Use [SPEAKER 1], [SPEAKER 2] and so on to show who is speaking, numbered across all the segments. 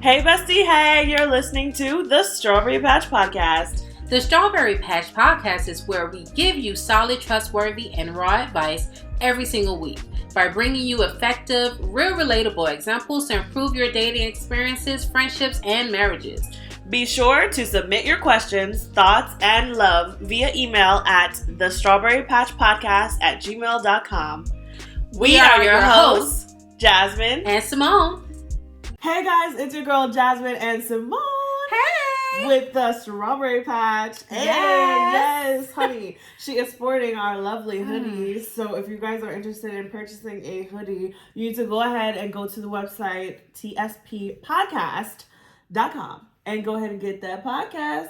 [SPEAKER 1] Hey, bestie, hey, you're listening to the Strawberry Patch Podcast.
[SPEAKER 2] The Strawberry Patch Podcast is where we give you solid, trustworthy, and raw advice every single week by bringing you effective, real relatable examples to improve your dating experiences, friendships, and marriages.
[SPEAKER 1] Be sure to submit your questions, thoughts, and love via email at thestrawberrypatchpodcast@gmail.com. We are your hosts, Jasmine
[SPEAKER 2] and Simone.
[SPEAKER 1] Hey guys, it's your girl Jasmine and Simone.
[SPEAKER 2] Hey!
[SPEAKER 1] With the Strawberry Patch. Hey, yes, honey. She is sporting our lovely hoodies. So if you guys are interested in purchasing a hoodie, you need to go ahead and go to the website tspodcast.com and go ahead and get that podcast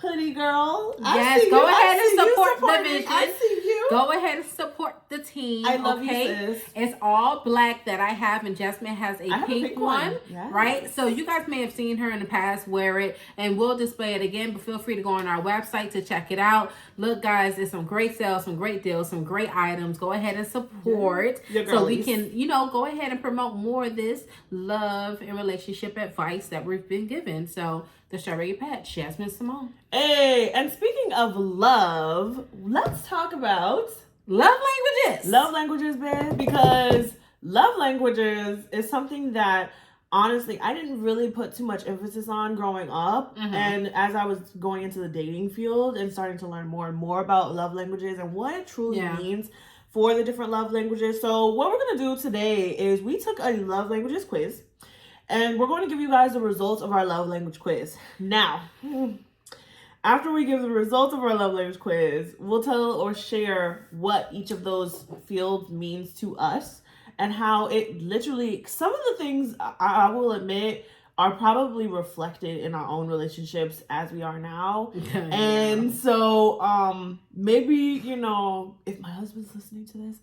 [SPEAKER 1] hoodie, girl.
[SPEAKER 2] Yes, go ahead and support the vision.
[SPEAKER 1] I see you.
[SPEAKER 2] Go ahead and support the team.
[SPEAKER 1] I love you, sis.
[SPEAKER 2] It's all black that I have, and Jasmine has a pink one,
[SPEAKER 1] yes.
[SPEAKER 2] Right? So you guys may have seen her in the past wear it, and we'll display it again, but feel free to go on our website to check it out. Look, guys, there's some great sales, some great deals, some great items. Go ahead and support so we can, go ahead and promote more of this love and relationship advice that we've been given. So the Strawberry Patch, Jasmine, Simone.
[SPEAKER 1] Hey, and speaking of love, let's talk about
[SPEAKER 2] love languages.
[SPEAKER 1] Love languages, man, because love languages is something that honestly I didn't really put too much emphasis on growing up. Mm-hmm. And as I was going into the dating field and starting to learn more and more about love languages and what it truly means for the different love languages. So what we're going to do today is we took a love languages quiz. And we're going to give you guys the results of our love language quiz. Now, after we give the results of our love language quiz, we'll tell or share what each of those fields means to us and how it literally, some of the things I will admit are probably reflected in our own relationships as we are now. And so maybe, if my husband's listening to this,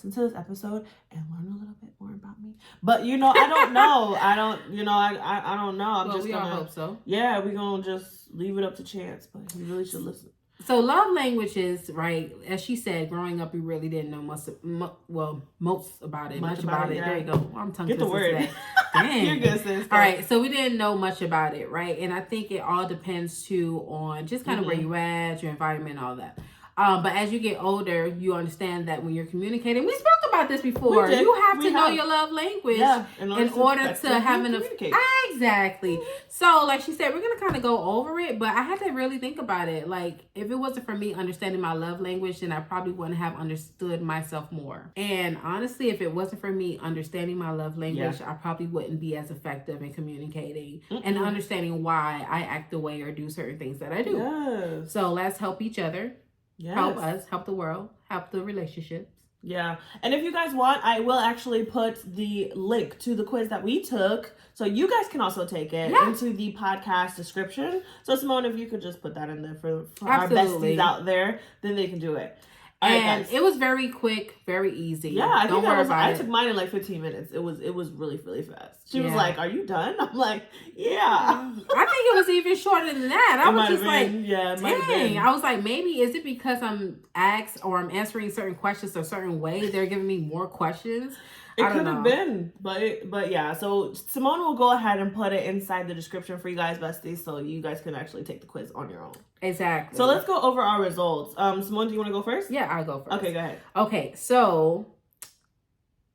[SPEAKER 1] listen to this episode and learn a little bit more about me. But I don't know. I don't know. I'm just
[SPEAKER 2] we
[SPEAKER 1] gonna
[SPEAKER 2] all hope so.
[SPEAKER 1] Yeah, we're gonna just leave it up to chance, but he really should listen.
[SPEAKER 2] So love languages, right? As she said, growing up, we really didn't know much about it. Much about it. Yeah. There you go. I'm tongue
[SPEAKER 1] Get the word.
[SPEAKER 2] Today. Dang.
[SPEAKER 1] You're good, sis.
[SPEAKER 2] All right. So we didn't know much about it, right? And I think it all depends too on just kind of where you at, your environment, all that. But as you get older, you understand that when you're communicating, we spoke about this before. You have to know your love language in order to have an exactly. So, like she said, we're gonna kind of go over it, but I had to really think about it. Like, if it wasn't for me understanding my love language, then I probably wouldn't have understood myself more. And honestly, if it wasn't for me understanding my love language, I probably wouldn't be as effective in communicating and understanding why I act the way or do certain things that I do.
[SPEAKER 1] Yes.
[SPEAKER 2] So let's help each other. Yes. Help us, help the world, help the relationships.
[SPEAKER 1] Yeah. And if you guys want, I will actually put the link to the quiz that we took so you guys can also take it into the podcast description. So Simone, if you could just put that in there for our besties out there, then they can do it.
[SPEAKER 2] And it was very quick, very easy.
[SPEAKER 1] Yeah, I took mine in like 15 minutes. It was really, really fast. She was like, "Are you done?" I'm like, "Yeah."
[SPEAKER 2] I think it was even shorter than that. I was just like,
[SPEAKER 1] "Dang."
[SPEAKER 2] I was like, maybe is it because I'm asked or I'm answering certain questions a certain way? They're giving me more questions.
[SPEAKER 1] It could have been, but yeah. So Simone will go ahead and put it inside the description for you guys, besties, so you guys can actually take the quiz on your own.
[SPEAKER 2] Exactly.
[SPEAKER 1] So let's go over our results. Simone, do you want to go first?
[SPEAKER 2] Yeah, I'll go first.
[SPEAKER 1] Okay, go ahead.
[SPEAKER 2] Okay, so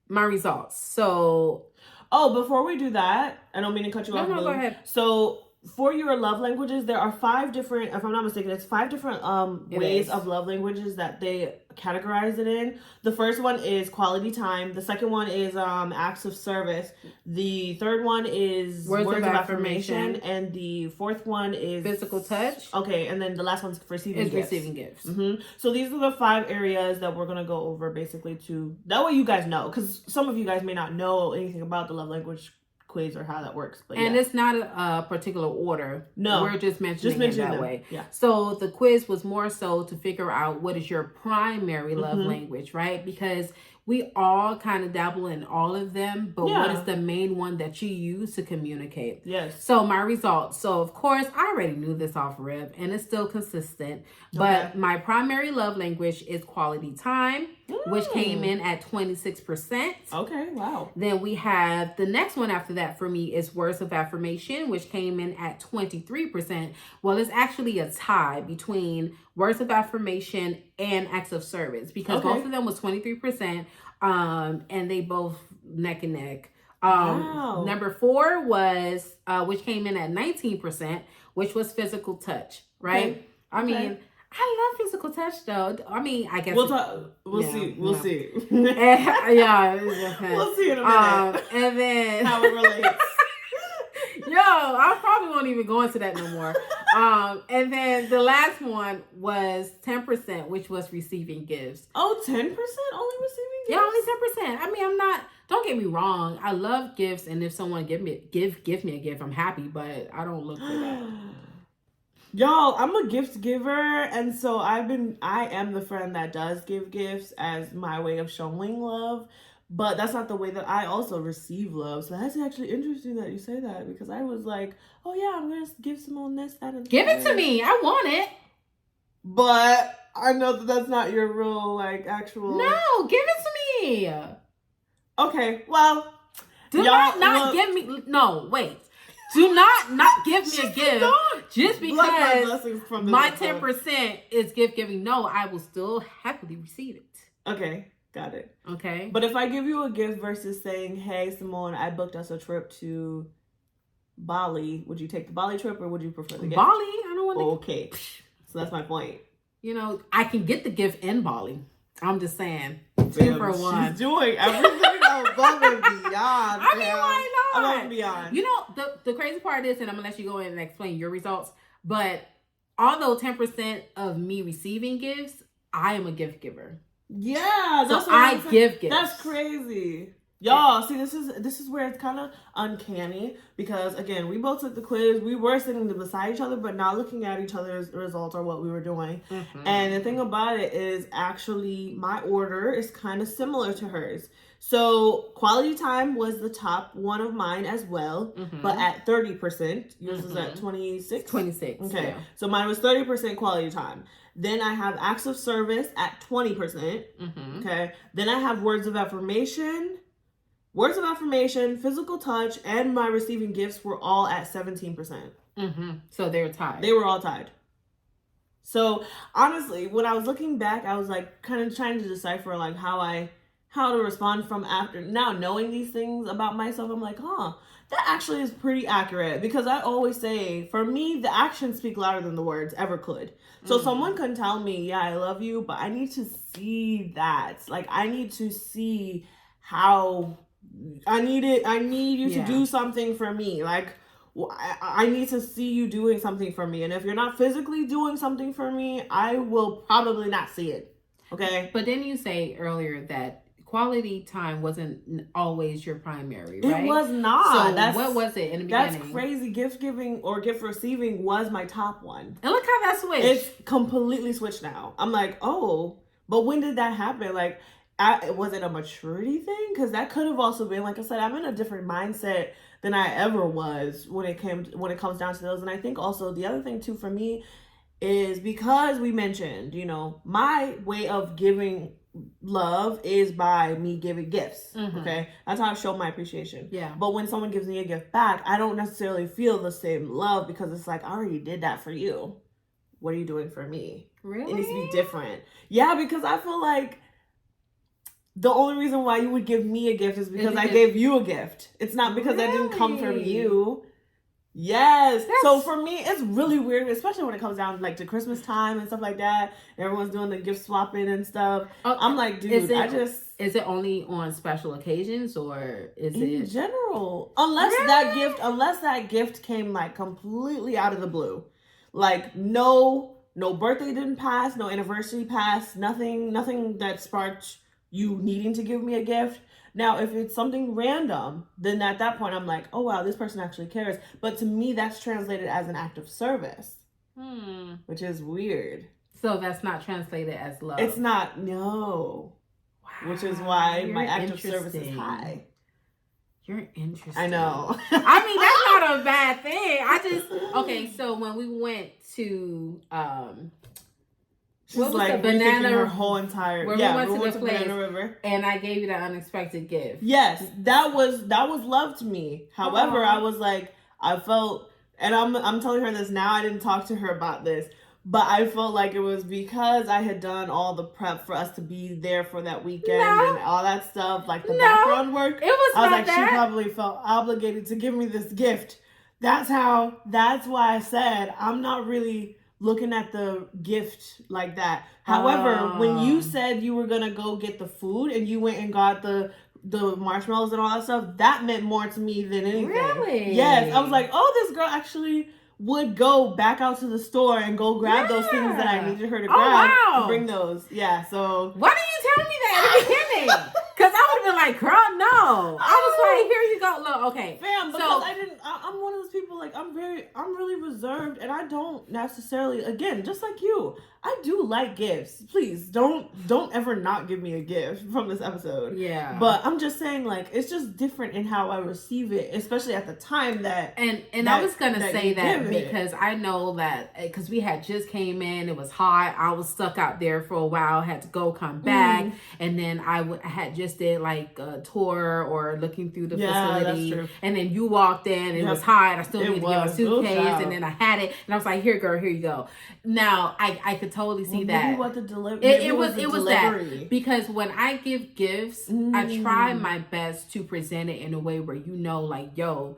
[SPEAKER 2] my results. So,
[SPEAKER 1] before we do that, I don't mean to cut you off.
[SPEAKER 2] No, go ahead.
[SPEAKER 1] So for your love languages, there are 5 different, if I'm not mistaken, it's 5 different ways of love languages that they categorize it in. The first one is quality time. The second one is acts of service. The third one is words of affirmation. And the fourth one is
[SPEAKER 2] physical touch.
[SPEAKER 1] Okay, and then the last one's receiving gifts.
[SPEAKER 2] Mm-hmm.
[SPEAKER 1] So these are the 5 areas that we're going to go over basically that way you guys know, because some of you guys may not know anything about the love language quiz or how that works, but
[SPEAKER 2] it's not a particular order.
[SPEAKER 1] No,
[SPEAKER 2] we're just mentioning it that way.
[SPEAKER 1] Yeah.
[SPEAKER 2] So the quiz was more so to figure out what is your primary love language, right? Because we all kind of dabble in all of them, but what is the main one that you use to communicate?
[SPEAKER 1] Yes.
[SPEAKER 2] So my results. So of course I already knew this off rip, and it's still consistent. But my primary love language is quality time. which came in at 26%.
[SPEAKER 1] Okay, wow.
[SPEAKER 2] Then we have the next one after that for me is words of affirmation, which came in at 23%. Well, it's actually a tie between words of affirmation and acts of service because both of them was 23%, and they both neck and neck.
[SPEAKER 1] Wow.
[SPEAKER 2] Number 4 was, which came in at 19%, which was physical touch, right?
[SPEAKER 1] Okay.
[SPEAKER 2] I mean, I love physical touch though. I mean, I guess
[SPEAKER 1] we'll see. We'll see.
[SPEAKER 2] Yeah,
[SPEAKER 1] we'll see in a minute.
[SPEAKER 2] And then
[SPEAKER 1] how it relates.
[SPEAKER 2] Yo, I probably won't even go into that no more. And then the last one was 10%, which was receiving gifts.
[SPEAKER 1] Oh, 10% only receiving gifts?
[SPEAKER 2] Yeah, only 10%. I mean, I'm not. Don't get me wrong. I love gifts, and if someone give me a gift, I'm happy. But I don't look for that.
[SPEAKER 1] Y'all, I'm a gift giver, and so I am the friend that does give gifts as my way of showing love, but that's not the way that I also receive love. So that's actually interesting that you say that, because I was like, oh yeah, I'm gonna give Simone this, that, and
[SPEAKER 2] give it to me. I want it.
[SPEAKER 1] But I know that's not your real, like, actual.
[SPEAKER 2] No, give it to me.
[SPEAKER 1] Okay, well,
[SPEAKER 2] do not give me. No, wait. Do not give me a gift just because my 10% is gift giving. No, I will still happily receive it.
[SPEAKER 1] Okay, got it.
[SPEAKER 2] Okay.
[SPEAKER 1] But if I give you a gift versus saying, hey, Simone, I booked us a trip to Bali, would you take the Bali trip or would you prefer the gift?
[SPEAKER 2] Bali? I don't want to.
[SPEAKER 1] Okay. So that's my point.
[SPEAKER 2] You know, I can get the gift in Bali. I'm just saying.
[SPEAKER 1] Damn,
[SPEAKER 2] 2 for 1.
[SPEAKER 1] She's doing everything above and beyond.
[SPEAKER 2] I mean, why not?
[SPEAKER 1] Above and beyond.
[SPEAKER 2] You know, the crazy part is, and I'm going to let you go in and explain your results, but although 10% of me receiving gifts, I am a gift giver.
[SPEAKER 1] Yeah.
[SPEAKER 2] So I give gifts.
[SPEAKER 1] That's crazy. Y'all, see, this is where it's kind of uncanny because, again, we both took the quiz. We were sitting beside each other, but not looking at each other's results or what we were doing. Mm-hmm. And the thing about it is actually my order is kind of similar to hers. So quality time was the top one of mine as well, but at 30%. Yours is at 26?
[SPEAKER 2] 26.
[SPEAKER 1] Okay.
[SPEAKER 2] Yeah.
[SPEAKER 1] So mine was 30% quality time. Then I have acts of service at 20%. Okay. Then I have words of affirmation. Words of affirmation, physical touch, and my receiving gifts were all at 17%.
[SPEAKER 2] So they were tied.
[SPEAKER 1] They were all tied. So honestly, when I was looking back, I was like kind of trying to decipher like how to respond from after now knowing these things about myself. I'm like, that actually is pretty accurate, because I always say, for me, the actions speak louder than the words ever could. So someone can tell me, yeah, I love you, but I need to see that. Like, I need to see how I need you to do something for me. Like, I need to see you doing something for me. And if you're not physically doing something for me, I will probably not see it. Okay?
[SPEAKER 2] But then you say earlier that quality time wasn't always your primary, right?
[SPEAKER 1] It was not.
[SPEAKER 2] So what was it in the beginning?
[SPEAKER 1] That's crazy. Gift giving or gift receiving was my top one.
[SPEAKER 2] And look how that switched.
[SPEAKER 1] It's completely switched now. I'm like, oh, but when did that happen? Like, was it a maturity thing? Because that could have also been, like I said, I'm in a different mindset than I ever was when it comes down to those. And I think also the other thing too for me is because we mentioned, my way of giving love is by me giving gifts. Okay, that's how I show my appreciation.
[SPEAKER 2] Yeah.
[SPEAKER 1] But when someone gives me a gift back, I don't necessarily feel the same love, because it's like, I already did that for you. What are you doing for me?
[SPEAKER 2] Really?
[SPEAKER 1] It needs to be different. Yeah, because I feel like the only reason why you would give me a gift is because I gave you a gift. It's not because that didn't come from you. Yes. So for me, it's really weird, especially when it comes down like to Christmas time and stuff like that. Everyone's doing the gift swapping and stuff. I'm like, dude, is
[SPEAKER 2] it only on special occasions, or is it
[SPEAKER 1] in general? Unless that gift came like completely out of the blue, like no birthday didn't pass, no anniversary passed, nothing that sparked you needing to give me a gift. Now, if it's something random, then at that point I'm like, oh wow, this person actually cares. But to me, that's translated as an act of service, which is weird.
[SPEAKER 2] So that's not translated as love.
[SPEAKER 1] It's not, no. Wow, which is why my act of service is high.
[SPEAKER 2] You're interesting.
[SPEAKER 1] I know.
[SPEAKER 2] I mean, that's not a bad thing. Okay, so when we went to
[SPEAKER 1] She's like rethinking her whole entire.
[SPEAKER 2] We went to Banana River, and I gave you that unexpected gift.
[SPEAKER 1] Yes, that was love to me. However, I was like, I felt, and I'm telling her this now. I didn't talk to her about this, but I felt like it was because I had done all the prep for us to be there for that weekend and all that stuff, like the background work.
[SPEAKER 2] It was. I was like,
[SPEAKER 1] she probably felt obligated to give me this gift. That's why I said I'm not really looking at the gift like that. However, when you said you were gonna go get the food and you went and got the marshmallows and all that stuff, that meant more to me than anything.
[SPEAKER 2] Really?
[SPEAKER 1] Yes. I was like, oh, this girl actually would go back out to the store and go grab those things that I needed her to grab and bring those. Yeah, so.
[SPEAKER 2] Why didn't you tell me that at the beginning? Because I would have been like, girl, no. I was like, here you go. Look, okay.
[SPEAKER 1] Fam, because I'm one of those people, like, I'm really reserved, and I don't necessarily, again, just like you, I do like gifts. Please, don't ever not give me a gift from this episode.
[SPEAKER 2] Yeah.
[SPEAKER 1] But I'm just saying, like, it's just different in how I receive it, especially at the time that.
[SPEAKER 2] And I was going to say that because I know that, because we had just came in, it was hot, I was stuck out there for a while, had to go, come back, and then I had just did like a tour or looking through the facility. That's true. And then you walked in, and it was hot, I still needed to get my suitcase, and then I had it, and I was like, here, girl, here you go. Now, I could totally see that.
[SPEAKER 1] Maybe what the delivery.
[SPEAKER 2] It was that, because when I give gifts, I try my best to present it in a way where like, yo,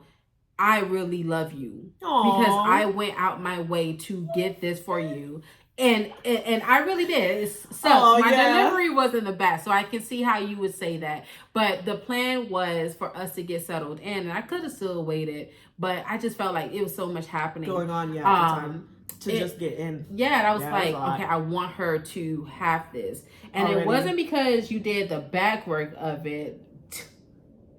[SPEAKER 2] I really love you. Aww. Because I went out my way to get this for you. And I really did. So my delivery wasn't the best, so I can see how you would say that. But the plan was for us to get settled in, and I could have still waited, but I just felt like it was so much happening
[SPEAKER 1] going on. At the time. Just get in.
[SPEAKER 2] Yeah, and I was like, okay, I want her to have this. And it wasn't because you did the back work of it.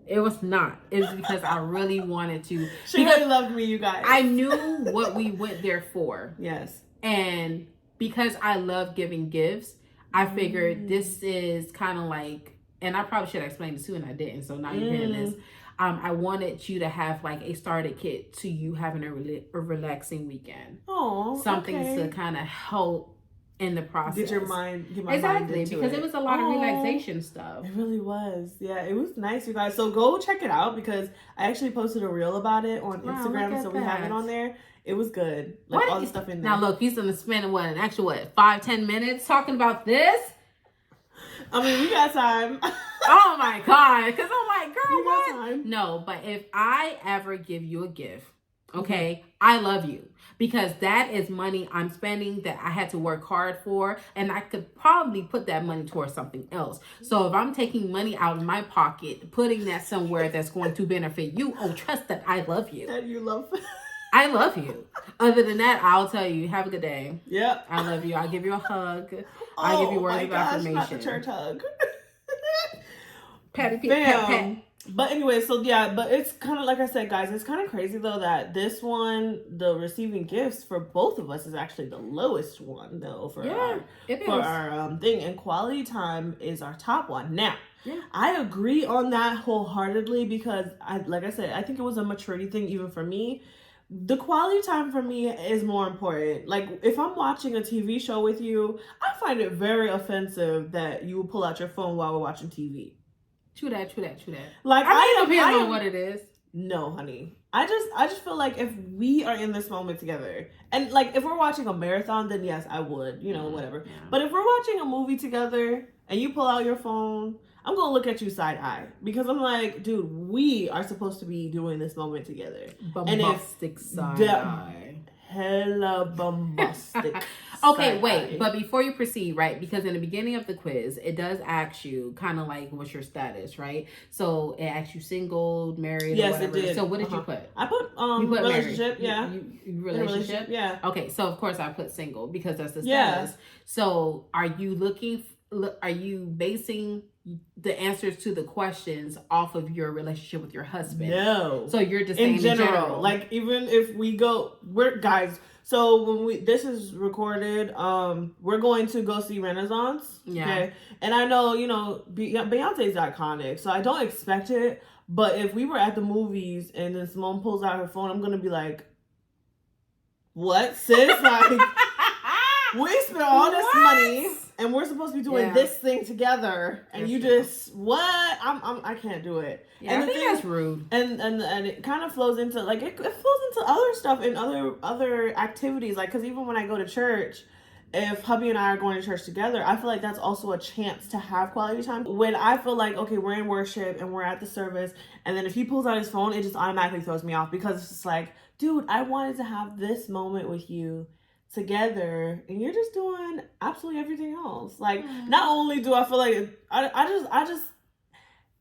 [SPEAKER 2] It was not. It was because I really wanted to.
[SPEAKER 1] She really loved me, you guys.
[SPEAKER 2] I knew what we went there for.
[SPEAKER 1] Yes.
[SPEAKER 2] And because I love giving gifts, I figured this is kind of like, and I probably should have explained this too, and I didn't. So now you're hearing this. I wanted you to have like a starter kit to you having a relaxing weekend. Oh, something to kind of help in the process.
[SPEAKER 1] Get my
[SPEAKER 2] mind into because it was a lot of relaxation stuff.
[SPEAKER 1] It really was. Yeah, it was nice, you guys. So go check it out because I actually posted a reel about it on Instagram, so we have it on there. It was good. Like all the stuff in there.
[SPEAKER 2] Now look, he's gonna spend an actual 5-10 minutes talking about this.
[SPEAKER 1] I mean, we got time.
[SPEAKER 2] Oh my God. Because I'm like, girl, what? No, but if I ever give you a gift, okay, I love you. Because that is money I'm spending that I had to work hard for. And I could probably put that money towards something else. So if I'm taking money out of my pocket, putting that somewhere that's going to benefit you, trust that I love you.
[SPEAKER 1] That you love.
[SPEAKER 2] I love you. Other than that, I'll tell you, have a good day.
[SPEAKER 1] Yep.
[SPEAKER 2] I love you. I'll give you a hug. I'll give you words of affirmation.
[SPEAKER 1] Not the church hug.
[SPEAKER 2] Patty, pat.
[SPEAKER 1] But anyway, so but it's kind of like I said, guys, it's kind of crazy though that this one, the receiving gifts for both of us is actually the lowest one though for our thing, and quality time is our top one. Now, I agree on that wholeheartedly because like I said, I think it was a maturity thing even for me. The quality time for me is more important. Like, if I'm watching a TV show with you, I find it very offensive that you will pull out your phone while we're watching TV.
[SPEAKER 2] True that.
[SPEAKER 1] Like,
[SPEAKER 2] I don't know what it is.
[SPEAKER 1] No, honey. I just feel like if we are in this moment together, and like if we're watching a marathon, then yes, I would, whatever. Yeah. But if we're watching a movie together and you pull out your phone, I'm going to look at you side eye because I'm like, dude, we are supposed to be doing this moment together.
[SPEAKER 2] Bombastic side eye.
[SPEAKER 1] Hella bombastic.
[SPEAKER 2] Okay, wait. But before you proceed, right? Because in the beginning of the quiz, it does ask you kind of like what's your status, right? So it asks you single, married, or whatever. It did. So what did you put?
[SPEAKER 1] I put relationship,
[SPEAKER 2] relationship?
[SPEAKER 1] Yeah.
[SPEAKER 2] Okay, so of course I put single because that's the status. Yeah. So are you basing the answers to the questions off of your relationship with your husband?
[SPEAKER 1] No.
[SPEAKER 2] So you're just saying in general.
[SPEAKER 1] Like even if we're guys. So when this is recorded, we're going to go see Renaissance. Yeah. Okay. And I know, Beyonce's iconic, so I don't expect it. But if we were at the movies and then Simone pulls out her phone, I'm gonna be like, "What, sis?" Like, We spent all this money, and we're supposed to be doing this thing together, and you just what? I can't do it.
[SPEAKER 2] Yeah,
[SPEAKER 1] and
[SPEAKER 2] I think that's rude.
[SPEAKER 1] And it kind of flows into like it flows into other stuff and other activities. Like, because even when I go to church, if hubby and I are going to church together, I feel like that's also a chance to have quality time. When I feel like, okay, we're in worship and we're at the service, and then if he pulls out his phone, it just automatically throws me off, because it's just like, dude, I wanted to have this moment with you together, and you're just doing absolutely everything else. Like, not only do I feel like I just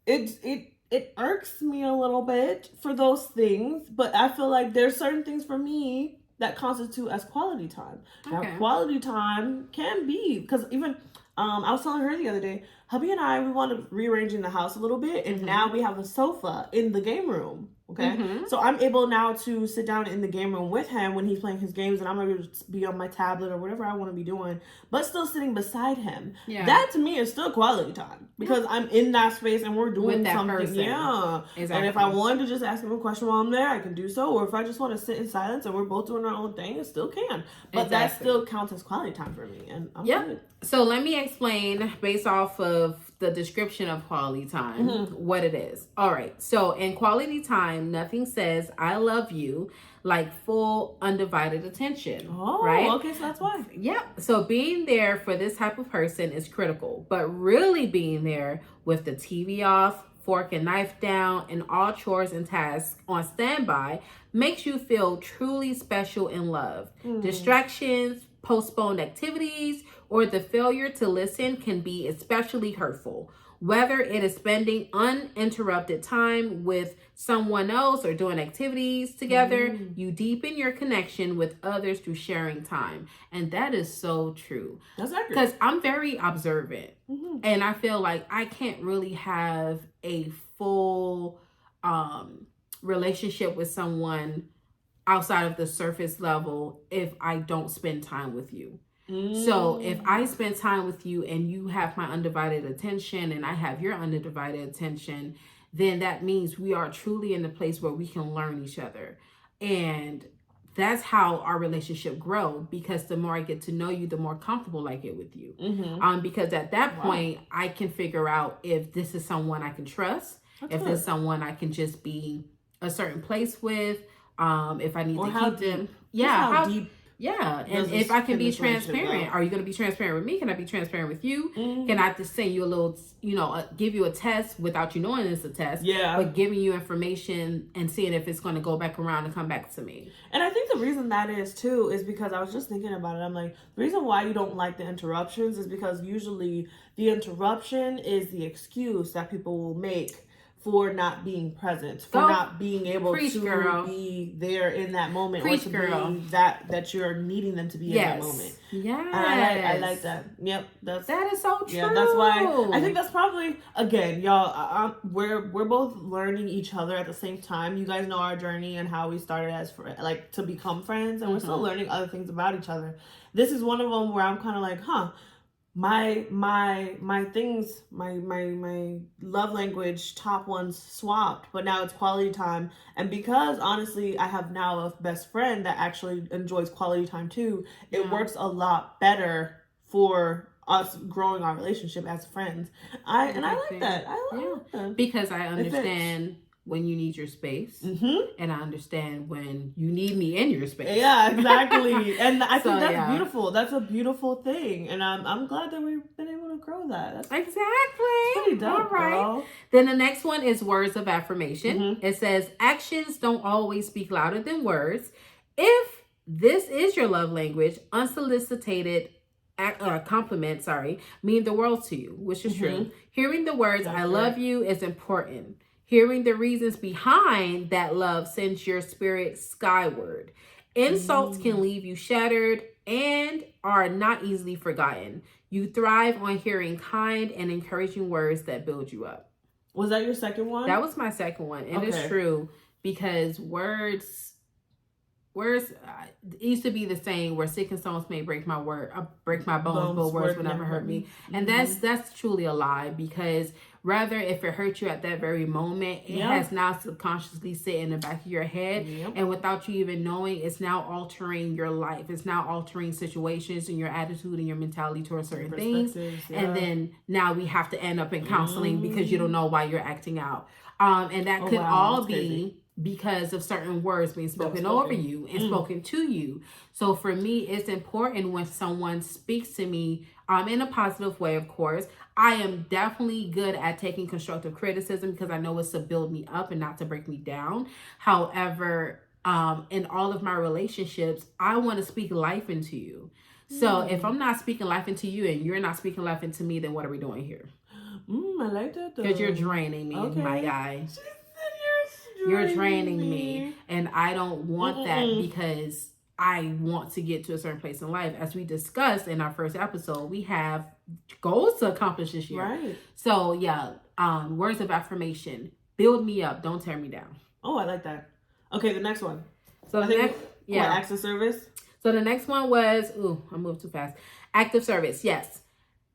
[SPEAKER 1] it irks me a little bit for those things, but I feel like there's certain things for me that constitute as quality time. Now, quality time can be, because even I was telling her the other day, hubby and I, we want to rearranging the house a little bit, and now we have a sofa in the game room. Okay, so I'm able now to sit down in the game room with him when he's playing his games, and I'm able to be on my tablet or whatever I want to be doing, but still sitting beside him. Yeah. That to me is still quality time, because I'm in that space and we're doing something. Person. Yeah, exactly. And if I wanted to just ask him a question while I'm there, I can do so. Or if I just want to sit in silence and we're both doing our own thing, it still can. But that still counts as quality time for me. And I'm good.
[SPEAKER 2] So let me explain based off of the description of quality time, what it is. All right. So in quality time, nothing says I love you like full undivided attention.
[SPEAKER 1] Oh,
[SPEAKER 2] right?
[SPEAKER 1] Okay, so that's why.
[SPEAKER 2] Yep. So being there for this type of person is critical, but really being there with the TV off, fork and knife down, and all chores and tasks on standby makes you feel truly special and loved. Distractions, postponed activities, or the failure to listen can be especially hurtful. Whether it is spending uninterrupted time with someone else or doing activities together, you deepen your connection with others through sharing time. And that is so true.
[SPEAKER 1] That's accurate.
[SPEAKER 2] Because I'm very observant. And I feel like I can't really have a full relationship with someone outside of the surface level if I don't spend time with you. So if I spend time with you and you have my undivided attention and I have your undivided attention, then that means we are truly in the place where we can learn each other. And that's how our relationship grows, because the more I get to know you, the more comfortable I get with you. Because at that point, I can figure out if this is someone I can trust, if this is someone I can just be a certain place with, if I need to keep them.
[SPEAKER 1] How deep.
[SPEAKER 2] Yeah, and if I can be transparent, are you going to be transparent with me? Can I be transparent with you? Can I just send you a little, give you a test without you knowing it's a test? Yeah. But giving you information and seeing if it's going to go back around and come back to me.
[SPEAKER 1] And I think the reason that is too is because I was just thinking about it. I'm like, the reason why you don't like the interruptions is because usually the interruption is the excuse that people will make for not being present, for not being able to be there in that moment, or to be that you're needing them to be in that moment.
[SPEAKER 2] Yeah,
[SPEAKER 1] I like that. Yep,
[SPEAKER 2] that is so true.
[SPEAKER 1] Yeah, that's why I think that's probably, again, y'all. We're both learning each other at the same time. You guys know our journey and how we started as to become friends, and we're still learning other things about each other. This is one of them where I'm kind of like, my things, my love language top ones swapped, but now it's quality time. And because honestly I have now a best friend that actually enjoys quality time too, it works a lot better for us growing our relationship as friends. I like that. I like that
[SPEAKER 2] because I understand when you need your space, and I understand when you need me in your space.
[SPEAKER 1] Yeah, exactly. And I think that's beautiful. That's a beautiful thing, and I'm glad that we've been able to grow that. That's pretty dope.
[SPEAKER 2] All right. Girl. Then the next one is words of affirmation. It says, actions don't always speak louder than words. If this is your love language, unsolicited compliments, mean the world to you, which is true. Hearing the words "I love you" is important. Hearing the reasons behind that love sends your spirit skyward. Insults can leave you shattered and are not easily forgotten. You thrive on hearing kind and encouraging words that build you up.
[SPEAKER 1] Was that your second one?
[SPEAKER 2] That was my second one. And it's true, because words it used to be the saying where sick and stones may break my bones, but words will never hurt me. And that's truly a lie, because Rather, if it hurt you at that very moment, it has now subconsciously sit in the back of your head. And without you even knowing, it's now altering your life. It's now altering situations and your attitude and your mentality towards certain things. And then now we have to end up in counseling because you don't know why you're acting out. And that could all be crazy. Because of certain words being spoken over you and spoken to you. So for me, it's important when someone speaks to me in a positive way, of course. I am definitely good at taking constructive criticism because I know it's to build me up and not to break me down. However, in all of my relationships, I want to speak life into you. So if I'm not speaking life into you and you're not speaking life into me, then what are we doing here?
[SPEAKER 1] I like that though.
[SPEAKER 2] Because you're draining me, my guy. You're draining me. And I don't want that because I want to get to a certain place in life. As we discussed in our first episode, we have goals to accomplish this year.
[SPEAKER 1] Right.
[SPEAKER 2] So words of affirmation. Build me up. Don't tear me down.
[SPEAKER 1] Oh, I like that. Okay, the next one.
[SPEAKER 2] So the next,
[SPEAKER 1] acts of service.
[SPEAKER 2] So the next one was, I moved too fast. Act of service. Yes.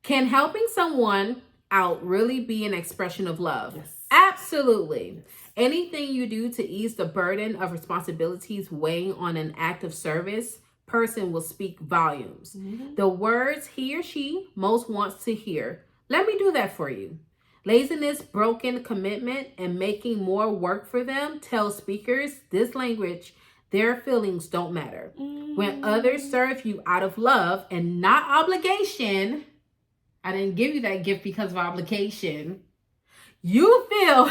[SPEAKER 2] Can helping someone out really be an expression of love?
[SPEAKER 1] Yes.
[SPEAKER 2] Absolutely. Anything you do to ease the burden of responsibilities weighing on an act of service person will speak volumes. The words he or she most wants to hear. Let me do that for you. Laziness, broken commitment, and making more work for them tell speakers this language, their feelings don't matter. When others serve you out of love and not obligation, I didn't give you that gift because of obligation, you feel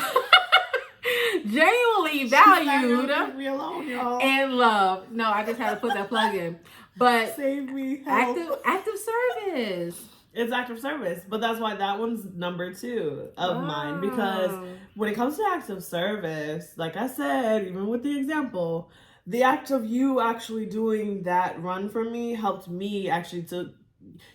[SPEAKER 2] genuinely valued and loved. No, I just had to put that plug in. But
[SPEAKER 1] save me,
[SPEAKER 2] active service.
[SPEAKER 1] It's active service, but that's why that one's number 2 of mine. Because when it comes to acts of service, like I said, even with the example, the act of you actually doing that run for me helped me actually to.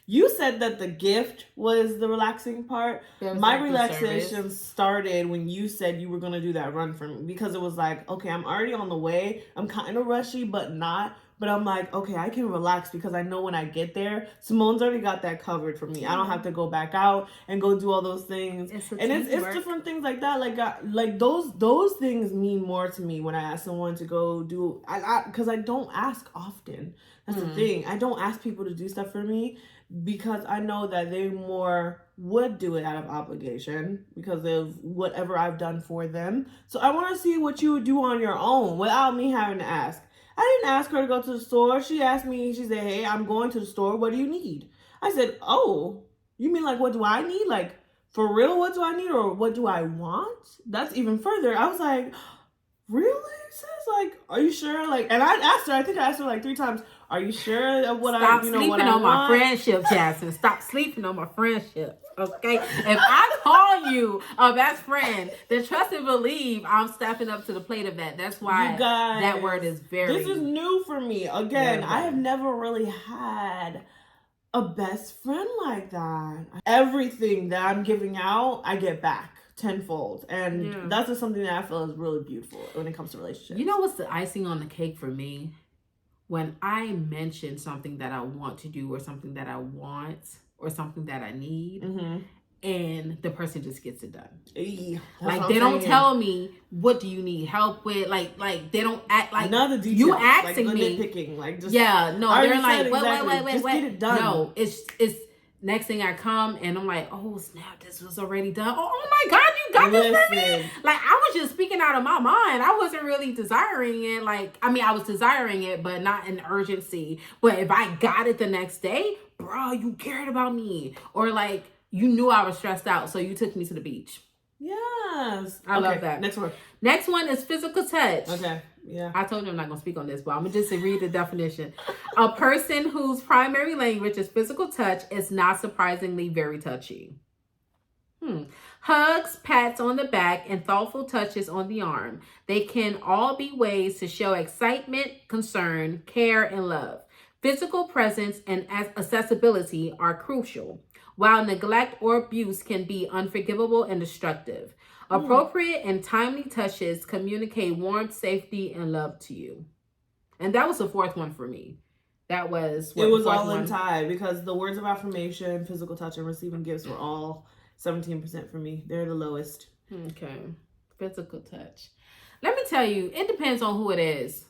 [SPEAKER 1] You said that the gift was the relaxing part. My relaxation started when you said you were going to do that run for me, because it was like, okay, I'm already on the way. I'm kind of rushy, but not. But I'm like, okay, I can relax because I know when I get there, Simone's already got that covered for me. I don't have to go back out and go do all those things. It's different things like that. Like those things mean more to me when I ask someone to go do. Because I don't ask often. That's the thing. I don't ask people to do stuff for me because I know that they more would do it out of obligation because of whatever I've done for them. So I want to see what you would do on your own without me having to ask. I didn't ask her to go to the store. She asked me, she said, hey, I'm going to the store. What do you need? I said, oh, you mean like, what do I need? Like, for real, what do I need? Or what do I want? That's even further. I was like, really? Sis? Like, are you sure? Like, and I asked her, I think I asked her like 3 times, are you sure of what
[SPEAKER 2] Stop sleeping on my friendship, Jackson. Stop sleeping on my friendship. Okay? If I call you a best friend, then trust and believe I'm stepping up to the plate of that. That's why that word is very...
[SPEAKER 1] This is new for me. Again, I have never really had a best friend like that. Everything that I'm giving out, I get back tenfold. And that's just something that I feel is really beautiful when it comes to relationships.
[SPEAKER 2] You know what's the icing on the cake for me? When I mention something that I want to do or something that I want or something that I need, and the person just gets it done. Like, they don't tell me, what do you need help with? Like they don't act like you asking like me.
[SPEAKER 1] Nitpicking, like just,
[SPEAKER 2] they're like, wait.
[SPEAKER 1] Just get it done.
[SPEAKER 2] No, it's next thing I come and I'm like, oh snap, this was already done. Oh my God, you got this for me? Like, I was just speaking out of my mind. I wasn't really desiring it. Like, I mean, I was desiring it, but not an urgency. But if I got it the next day, bro, you cared about me. Or like, you knew I was stressed out, so you took me to the beach.
[SPEAKER 1] Yes.
[SPEAKER 2] I love that. Next one is physical touch.
[SPEAKER 1] Okay. Yeah.
[SPEAKER 2] I told you I'm not going to speak on this, but I'm going to just read the definition. A person whose primary language is physical touch is not surprisingly very touchy. Hugs, pats on the back, and thoughtful touches on the arm. They can all be ways to show excitement, concern, care, and love. Physical presence and accessibility are crucial, while neglect or abuse can be unforgivable and destructive. Appropriate and timely touches communicate warmth, safety, and love to you. And that was the 4th one for me. That was
[SPEAKER 1] it was all in tied because the words of affirmation, physical touch, and receiving gifts were all 17% for me. They're the lowest.
[SPEAKER 2] Okay. Physical touch. Let me tell you, it depends on who it is.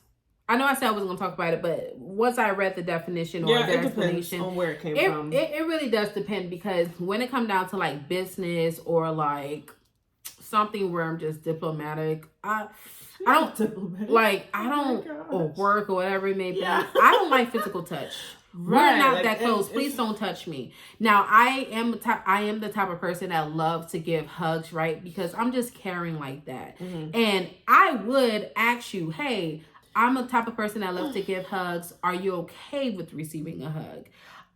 [SPEAKER 2] I know I said I wasn't going to talk about it, but once I read the definition or the explanation,
[SPEAKER 1] depends on where it came from.
[SPEAKER 2] It really does depend, because when it comes down to like business or like something where I'm just diplomatic, I don't like, or work or whatever it may be. I don't like physical touch. Right. We're not that close. Please don't touch me. Now, I am the type of person that loves to give hugs, right? Because I'm just caring like that. Mm-hmm. And I would ask you, hey, I'm a type of person that loves to give hugs. Are you okay with receiving a hug?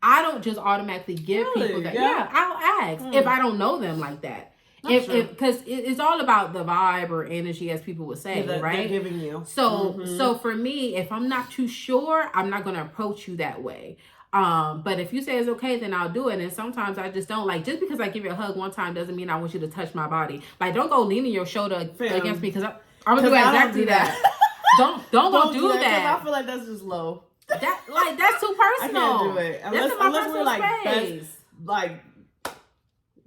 [SPEAKER 2] I don't just automatically give people that. Yeah, I'll ask if I don't know them like that. Because it's all about the vibe or energy, as people would say, right?
[SPEAKER 1] They're giving you.
[SPEAKER 2] So for me, if I'm not too sure, I'm not going to approach you that way. But if you say it's okay, then I'll do it. And sometimes I just don't, like, just because I give you a hug one time doesn't mean I want you to touch my body. Like, don't go leaning your shoulder against me, because I'm going to do exactly that. Don't go do that.
[SPEAKER 1] I feel like that's just low.
[SPEAKER 2] That's too personal.
[SPEAKER 1] I can't do it unless we're like best, like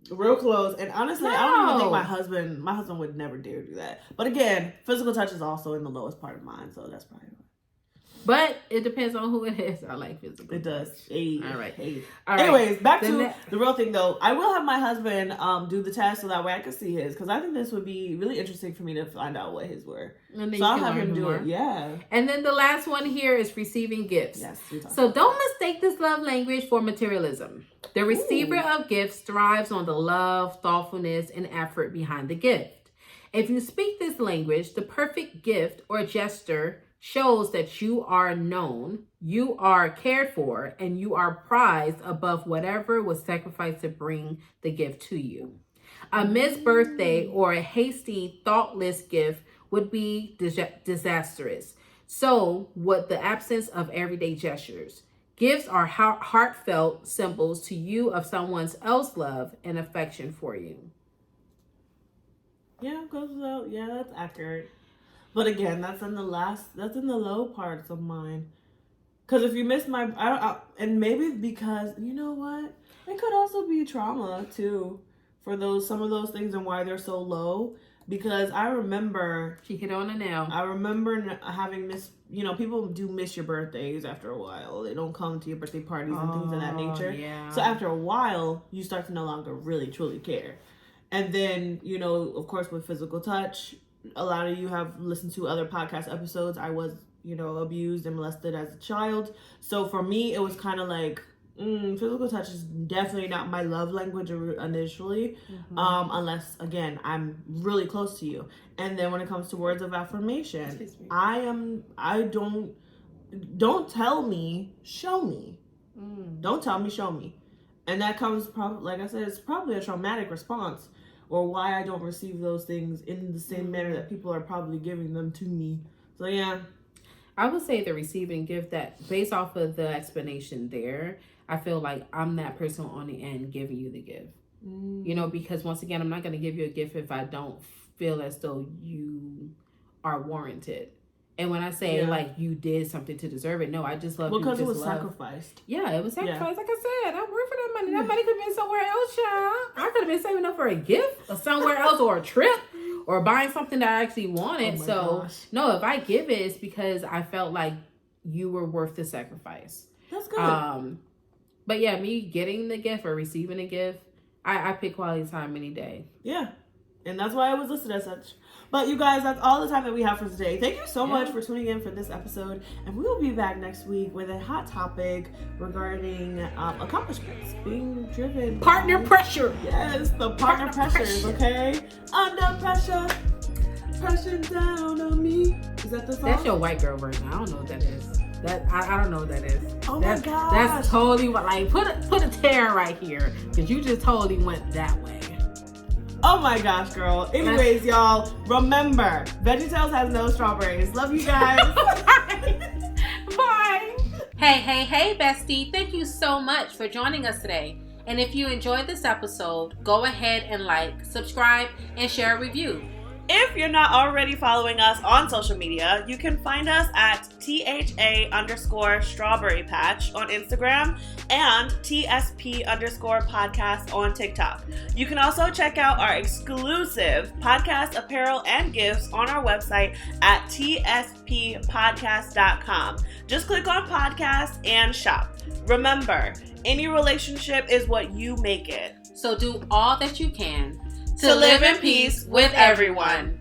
[SPEAKER 1] real close. And honestly, I don't even think my husband would never dare do that. But again, physical touch is also in the lowest part of mine, so that's probably.
[SPEAKER 2] But it depends on who it is. I like physical.
[SPEAKER 1] It does.
[SPEAKER 2] All right.
[SPEAKER 1] Anyways, back to the real thing, though. I will have my husband do the test so that way I can see his, because I think this would be really interesting for me to find out what his were.
[SPEAKER 2] And then
[SPEAKER 1] so I'll have him do it. Yeah.
[SPEAKER 2] And then the last one here is receiving gifts.
[SPEAKER 1] Yes.
[SPEAKER 2] So don't mistake this love language for materialism. The receiver of gifts thrives on the love, thoughtfulness, and effort behind the gift. If you speak this language, the perfect gift or gesture shows that you are known, you are cared for, and you are prized above whatever was sacrificed to bring the gift to you. A missed birthday or a hasty, thoughtless gift would be disastrous. So would the absence of everyday gestures. Gifts are heartfelt symbols to you of someone else's love and affection for you.
[SPEAKER 1] Yeah, goes without. Yeah, that's accurate. But again, that's in the low parts of mine. Because if you miss and maybe because, you know what? It could also be trauma too for some of those things and why they're so low. Because I remember.
[SPEAKER 2] She hit on it now.
[SPEAKER 1] I remember having people do miss your birthdays after a while. They don't come to your birthday parties and things of that nature.
[SPEAKER 2] Yeah.
[SPEAKER 1] So after a while, you start to no longer really, truly care. And then, of course, with physical touch, a lot of you have listened to other podcast episodes. I was, abused and molested as a child. So for me, it was kind of like, physical touch is definitely not my love language initially. Mm-hmm. Unless, again, I'm really close to you. And then when it comes to words of affirmation, don't tell me, show me. Don't tell me, show me. And that comes probably, like I said, it's probably a traumatic response, or why I don't receive those things in the same manner that people are probably giving them to me. So yeah.
[SPEAKER 2] I would say the receiving gift, that based off of the explanation there, I feel like I'm that person on the end giving you the gift. Because once again, I'm not going to give you a gift if I don't feel as though you are warranted. And when I say like you did something to deserve it, no, I just love you.
[SPEAKER 1] Because it was sacrificed.
[SPEAKER 2] Yeah, it was sacrificed. Like I said, I worked for that money. That money could have been somewhere else, child. I could have been saving up for a gift or somewhere else, or a trip, or buying something that I actually wanted. No, if I give it, it's because I felt like you were worth the sacrifice.
[SPEAKER 1] That's good.
[SPEAKER 2] But yeah, me getting the gift or receiving a gift, I pick quality time any day.
[SPEAKER 1] Yeah. And that's why I was listed as such. But you guys, that's all the time that we have for today. Thank you so much for tuning in for this episode. And we will be back next week with a hot topic regarding accomplishments, being driven.
[SPEAKER 2] Partner pressure.
[SPEAKER 1] Yes, the partner pressures, okay? Under pressure, pressure down on me. Is that the song?
[SPEAKER 2] That's your white girl version. I don't know what that is. I don't know what that is.
[SPEAKER 1] Oh my gosh.
[SPEAKER 2] That's totally what, like, put a tear right here, because you just totally went that way.
[SPEAKER 1] Oh my gosh, girl. Anyways, y'all, remember, VeggieTales has no strawberries. Love you guys.
[SPEAKER 2] Bye. Hey, bestie. Thank you so much for joining us today. And if you enjoyed this episode, go ahead and like, subscribe, and share a review.
[SPEAKER 1] If you're not already following us on social media, you can find us at THA_strawberry patch on Instagram and TSP_podcast on TikTok. You can also check out our exclusive podcast apparel and gifts on our website at tspodcast.com. Just click on podcast and shop. Remember, any relationship is what you make it.
[SPEAKER 2] So do all that you can to live in peace with everyone.